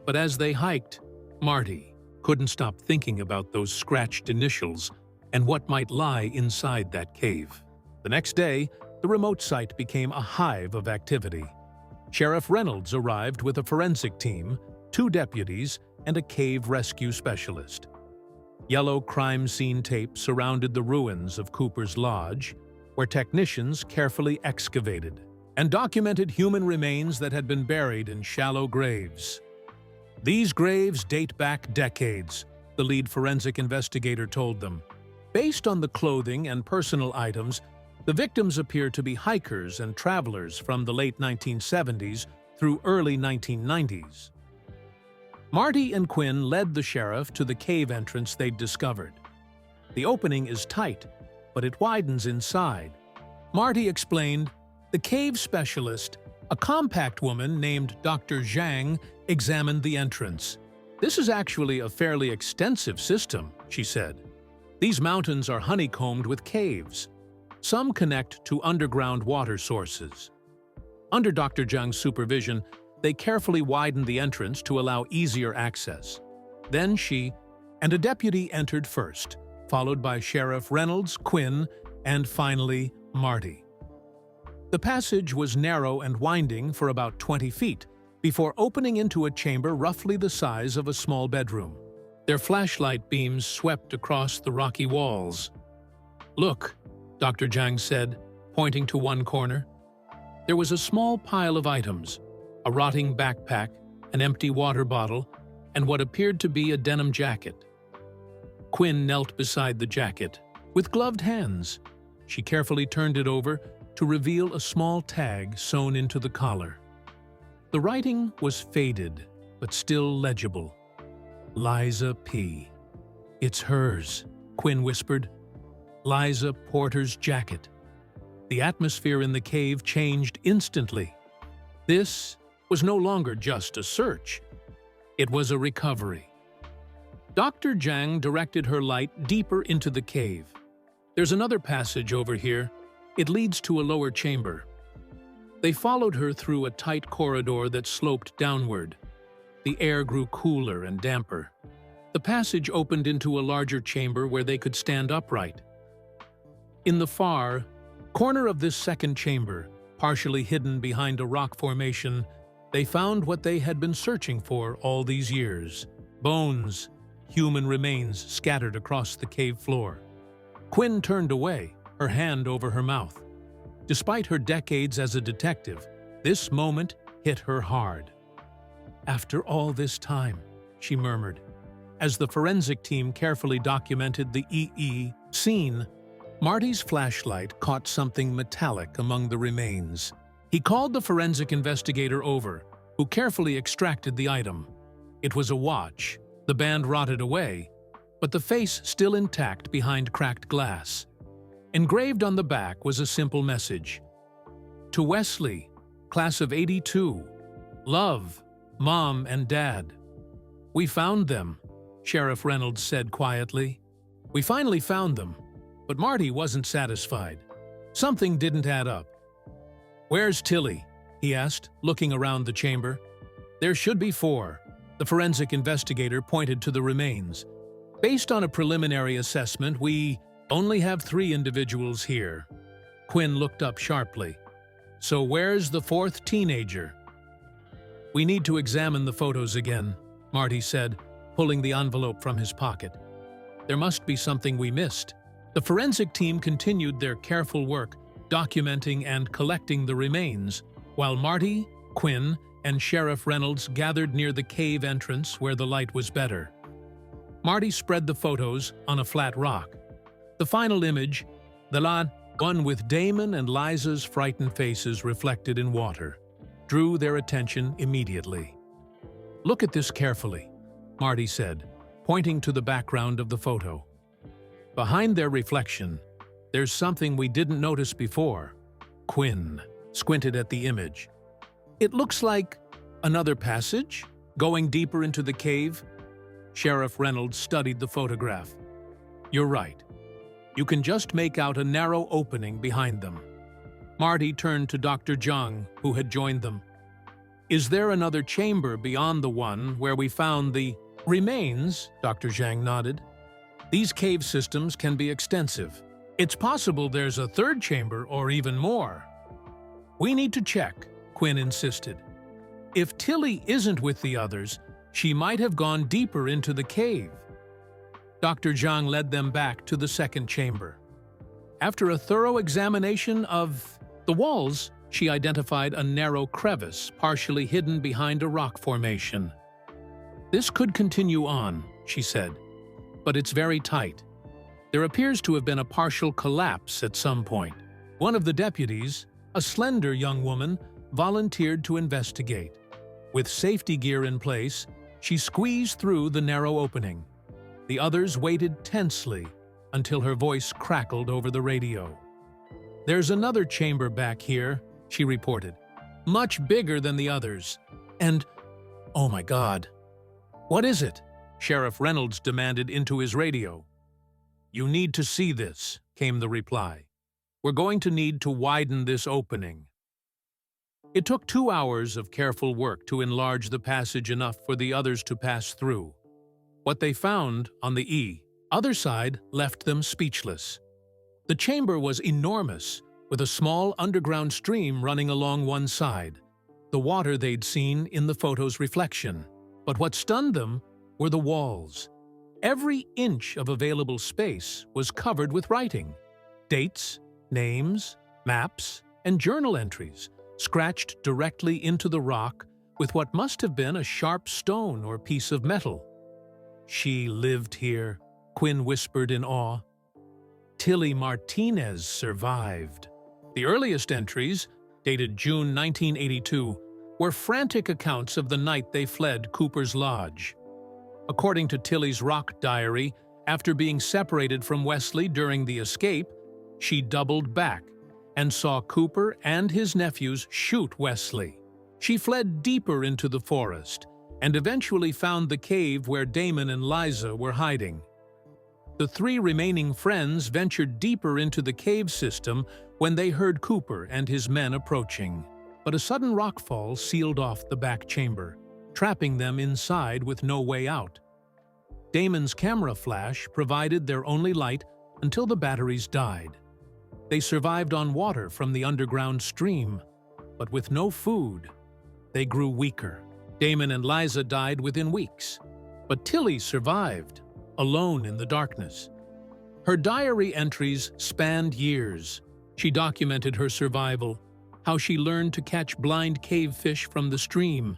But as they hiked, Marty couldn't stop thinking about those scratched initials and what might lie inside that cave. The next day, the remote site became a hive of activity. Sheriff Reynolds arrived with a forensic team, 2 deputies, and a cave rescue specialist. Yellow crime scene tape surrounded the ruins of Cooper's Lodge, where technicians carefully excavated and documented human remains that had been buried in shallow graves. "These graves date back decades," the lead forensic investigator told them. "Based on the clothing and personal items, the victims appear to be hikers and travelers from the late 1970s through early 1990s. Marty and Quinn led the sheriff to the cave entrance they'd discovered. The opening is tight, but it widens inside. Marty explained, the cave specialist, a compact woman named Dr. Zhang, examined the entrance. This is actually a fairly extensive system, she said. These mountains are honeycombed with caves. Some connect to underground water sources. Under Dr. Zhang's supervision, they carefully widened the entrance to allow easier access. Then she and a deputy entered first, followed by Sheriff Reynolds, Quinn, and finally Marty. The passage was narrow and winding for about 20 feet, before opening into a chamber roughly the size of a small bedroom. Their flashlight beams swept across the rocky walls. "Look," Dr. Zhang said, pointing to one corner. There was a small pile of items, a rotting backpack, an empty water bottle, and what appeared to be a denim jacket. Quinn knelt beside the jacket, with gloved hands. She carefully turned it over to reveal a small tag sewn into the collar. The writing was faded, but still legible. Liza P. "It's hers," Quinn whispered. Liza Porter's jacket. The atmosphere in the cave changed instantly. This was no longer just a search. It was a recovery. Dr. Zhang directed her light deeper into the cave. "There's another passage over here. It leads to a lower chamber." They followed her through a tight corridor that sloped downward. The air grew cooler and damper. The passage opened into a larger chamber where they could stand upright. In the far corner of this second chamber, partially hidden behind a rock formation, they found what they had been searching for all these years: bones, human remains scattered across the cave floor. Quinn turned away, her hand over her mouth. Despite her decades as a detective, this moment hit her hard. "After all this time," she murmured. As the forensic team carefully documented the scene, Marty's flashlight caught something metallic among the remains. He called the forensic investigator over, who carefully extracted the item. It was a watch. The band rotted away, but the face still intact behind cracked glass. Engraved on the back was a simple message. "To Wesley, class of '82. Love, Mom and Dad." "We found them," Sheriff Reynolds said quietly. "We finally found them." But Marty wasn't satisfied. Something didn't add up. "Where's Tilly?" he asked, looking around the chamber. "There should be 4. The forensic investigator pointed to the remains. "Based on a preliminary assessment, we only have 3 individuals here." Quinn looked up sharply. "So where's the 4th teenager?" "We need to examine the photos again," Marty said, pulling the envelope from his pocket. "There must be something we missed." The forensic team continued their careful work, documenting and collecting the remains, while Marty, Quinn, and Sheriff Reynolds gathered near the cave entrance where the light was better. Marty spread the photos on a flat rock. The final image, the one with Damon and Liza's frightened faces reflected in water, drew their attention immediately. "Look at this carefully," Marty said, pointing to the background of the photo. "Behind their reflection, there's something we didn't notice before." Quinn squinted at the image. "It looks like another passage, going deeper into the cave." Sheriff Reynolds studied the photograph. "You're right. You can just make out a narrow opening behind them." Marty turned to Dr. Zhang, who had joined them. "Is there another chamber beyond the one where we found the remains?" Dr. Zhang nodded. "These cave systems can be extensive. It's possible there's a 3rd chamber or even more." "We need to check," Quinn insisted. "If Tilly isn't with the others, she might have gone deeper into the cave." Dr. Zhang led them back to the 2nd chamber. After a thorough examination of the walls, she identified a narrow crevice partially hidden behind a rock formation. "This could continue on," she said, "but it's very tight. There appears to have been a partial collapse at some point." One of the deputies, a slender young woman, volunteered to investigate. With safety gear in place, she squeezed through the narrow opening. The others waited tensely until her voice crackled over the radio. "There's another chamber back here," she reported. "Much bigger than the others. And, oh my God, what is it?" Sheriff Reynolds demanded into his radio. "You need to see this," came the reply. "We're going to need to widen this opening." It took 2 hours of careful work to enlarge the passage enough for the others to pass through. What they found on the other side left them speechless. The chamber was enormous, with a small underground stream running along one side, the water they'd seen in the photo's reflection. But what stunned them were the walls. Every inch of available space was covered with writing. Dates, names, maps, and journal entries, scratched directly into the rock with what must have been a sharp stone or piece of metal. "She lived here," Quinn whispered in awe. "Tilly Martinez survived." The earliest entries, dated June 1982, were frantic accounts of the night they fled Cooper's Lodge. According to Tilly's rock diary, after being separated from Wesley during the escape, she doubled back and saw Cooper and his nephews shoot Wesley. She fled deeper into the forest and eventually found the cave where Damon and Liza were hiding. The 3 remaining friends ventured deeper into the cave system when they heard Cooper and his men approaching. But a sudden rockfall sealed off the back chamber, trapping them inside with no way out. Damon's camera flash provided their only light until the batteries died. They survived on water from the underground stream, but with no food, they grew weaker. Damon and Liza died within weeks, but Tilly survived, alone in the darkness. Her diary entries spanned years. She documented her survival, how she learned to catch blind cave fish from the stream,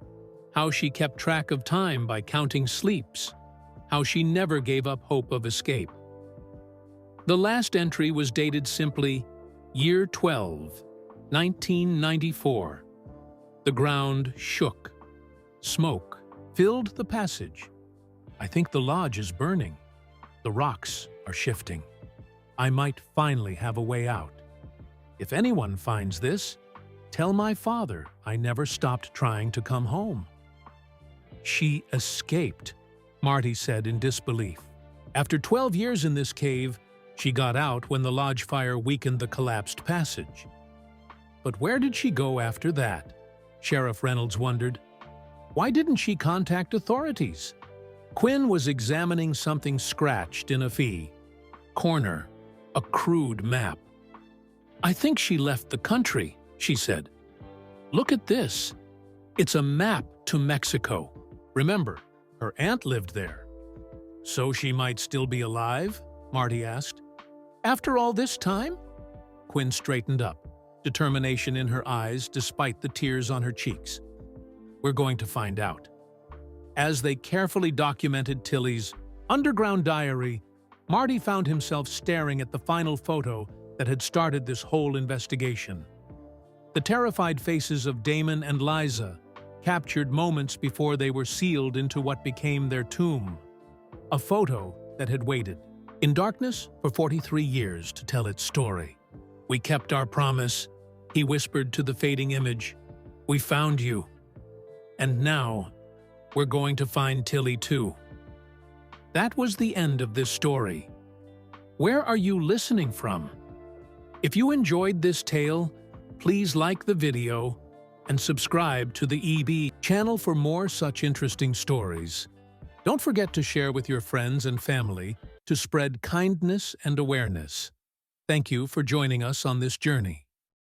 how she kept track of time by counting sleeps, how she never gave up hope of escape. The last entry was dated simply Year 12, 1994. The ground shook. Smoke filled the passage. "I think the lodge is burning. The rocks are shifting. I might finally have a way out. If anyone finds this, tell my father I never stopped trying to come home." "She escaped," Marty said in disbelief. "After 12 years in this cave, she got out when the lodge fire weakened the collapsed passage." But where did she go after that? Sheriff Reynolds wondered. Why didn't she contact authorities? Quinn was examining something scratched in a corner, a crude map. "I think she left the country," she said. "Look at this. It's a map to Mexico. Remember, her aunt lived there." "So she might still be alive?" Marty asked. "After all this time?" Quinn straightened up, determination in her eyes despite the tears on her cheeks. "We're going to find out." As they carefully documented Tilly's underground diary, Marty found himself staring at the final photo that had started this whole investigation. The terrified faces of Damon and Liza, captured moments before they were sealed into what became their tomb. A photo that had waited in darkness for 43 years to tell its story. "We kept our promise," he whispered to the fading image. "We found you. And now, we're going to find Tilly too." That was the end of this story. Where are you listening from? If you enjoyed this tale, please like the video and subscribe to the EB channel for more such interesting stories. Don't forget to share with your friends and family to spread kindness and awareness. Thank you for joining us on this journey.